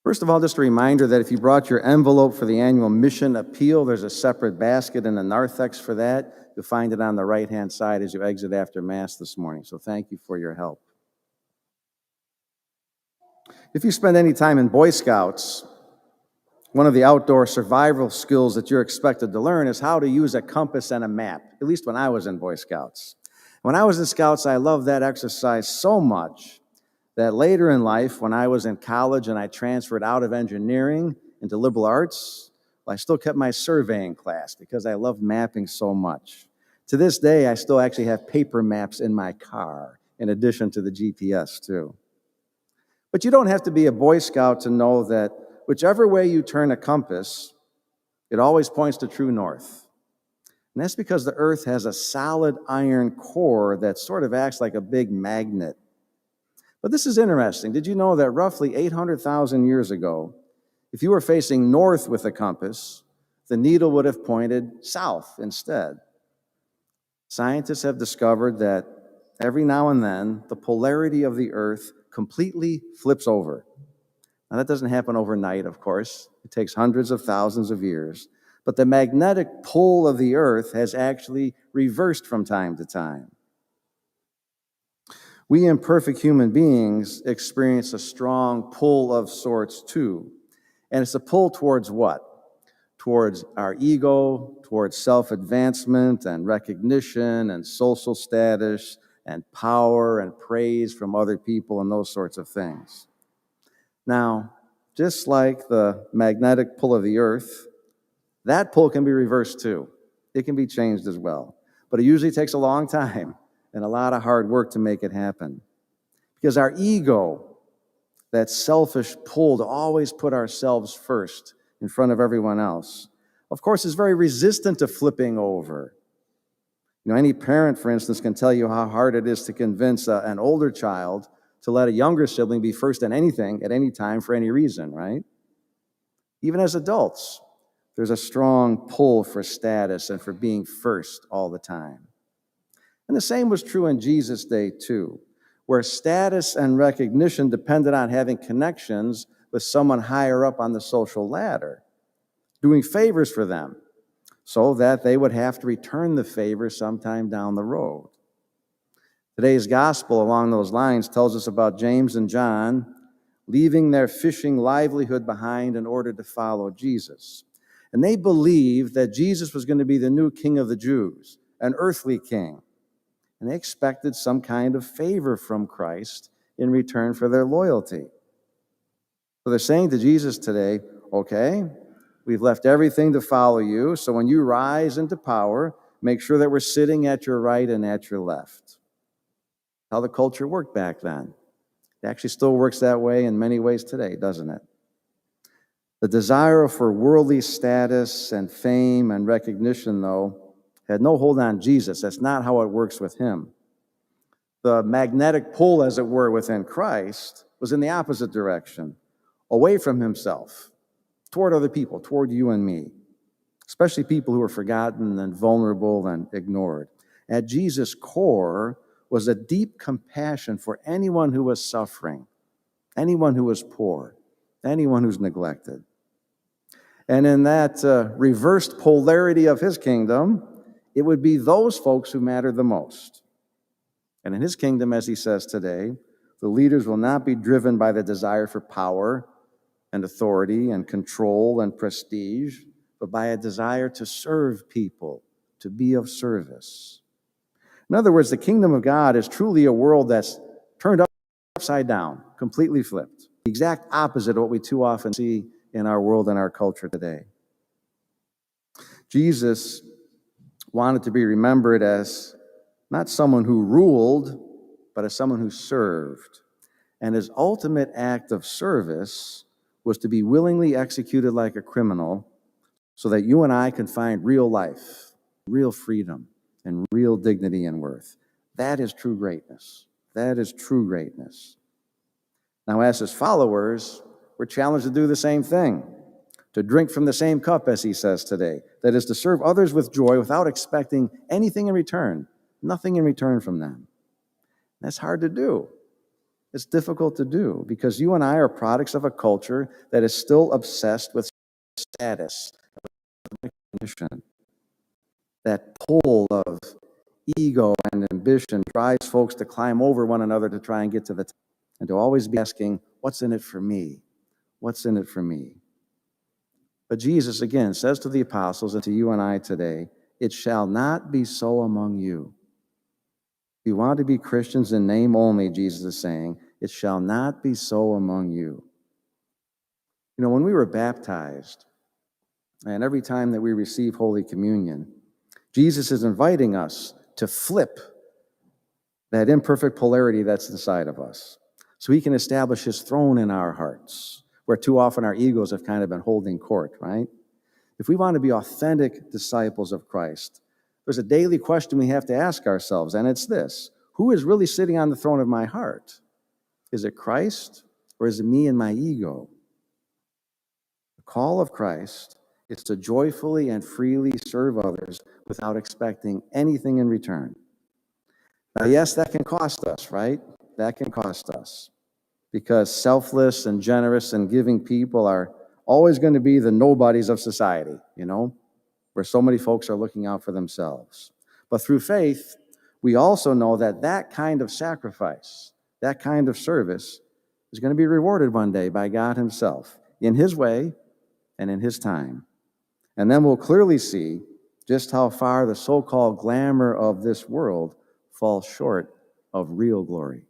First of all, just a reminder that if you brought your envelope for the annual mission appeal, there's a separate basket in the narthex for that. You'll find it on the right-hand side as you exit after Mass this morning. So thank you for your help. If you spend any time in Boy Scouts, one of the outdoor survival skills that you're expected to learn is how to use a compass and a map, at least when I was in Boy Scouts. When I was in Scouts, I loved that exercise so much that later in life, when I was in college and I transferred out of engineering into liberal arts, I still kept my surveying class because I loved mapping so much. To this day, I still actually have paper maps in my car, in addition to the GPS too. But you don't have to be a Boy Scout to know that whichever way you turn a compass, it always points to true north. And that's because the Earth has a solid iron core that sort of acts like a big magnet. But this is interesting. Did you know that roughly 800,000 years ago, if you were facing north with a compass, the needle would have pointed south instead? Scientists have discovered that every now and then, the polarity of the Earth completely flips over. Now, that doesn't happen overnight, of course. It takes hundreds of thousands of years. But the magnetic pull of the Earth has actually reversed from time to time. We imperfect human beings experience a strong pull of sorts too. And it's a pull towards what? Towards our ego, towards self-advancement and recognition and social status and power and praise from other people and those sorts of things. Now, just like the magnetic pull of the Earth, that pull can be reversed too. It can be changed as well. But it usually takes a long time and a lot of hard work to make it happen. Because our ego, that selfish pull to always put ourselves first in front of everyone else, of course, is very resistant to flipping over. You know, any parent, for instance, can tell you how hard it is to convince an older child to let a younger sibling be first in anything at any time for any reason, right? Even as adults, there's a strong pull for status and for being first all the time. And the same was true in Jesus' day too, where status and recognition depended on having connections with someone higher up on the social ladder, doing favors for them so that they would have to return the favor sometime down the road. Today's gospel along those lines tells us about James and John leaving their fishing livelihood behind in order to follow Jesus. And they believed that Jesus was going to be the new king of the Jews, an earthly king. And they expected some kind of favor from Christ in return for their loyalty. So they're saying to Jesus today, okay, we've left everything to follow you, so when you rise into power, make sure that we're sitting at your right and at your left. How the culture worked back then. It actually still works that way in many ways today, doesn't it? The desire for worldly status and fame and recognition, though, had no hold on Jesus. That's not how it works with him. The magnetic pull, as it were, within Christ was in the opposite direction, away from himself, toward other people, toward you and me, especially people who are forgotten and vulnerable and ignored. At Jesus' core was a deep compassion for anyone who was suffering, anyone who was poor, anyone who's neglected. And in that reversed polarity of his kingdom, it would be those folks who matter the most. And in his kingdom, as he says today, the leaders will not be driven by the desire for power and authority and control and prestige, but by a desire to serve people, to be of service. In other words, the kingdom of God is truly a world that's turned upside down, completely flipped. The exact opposite of what we too often see in our world and our culture today. Jesus wanted to be remembered as not someone who ruled, but as someone who served. And his ultimate act of service was to be willingly executed like a criminal so that you and I can find real life, real freedom, and real dignity and worth. That is true greatness. That is true greatness. Now, as his followers, we're challenged to do the same thing, to drink from the same cup, as he says today. That is, to serve others with joy without expecting anything in return, nothing in return from them. That's hard to do. It's difficult to do because you and I are products of a culture that is still obsessed with status, recognition. That pull of ego and ambition drives folks to climb over one another to try and get to the top and to always be asking, what's in it for me? What's in it for me? But Jesus, again, says to the apostles and to you and I today, it shall not be so among you. If you want to be Christians in name only, Jesus is saying, it shall not be so among you. You know, when we were baptized, and every time that we receive Holy Communion, Jesus is inviting us to flip that imperfect polarity that's inside of us so he can establish his throne in our hearts, where too often our egos have kind of been holding court, right? If we want to be authentic disciples of Christ, there's a daily question we have to ask ourselves, and it's this: who is really sitting on the throne of my heart? Is it Christ, or is it me and my ego? The call of Christ is to joyfully and freely serve others without expecting anything in return. Now, yes, that can cost us, right? That can cost us, because selfless and generous and giving people are always going to be the nobodies of society, you know, where so many folks are looking out for themselves. But through faith, we also know that that kind of sacrifice, that kind of service is going to be rewarded one day by God himself in his way and in his time. And then we'll clearly see just how far the so-called glamour of this world falls short of real glory.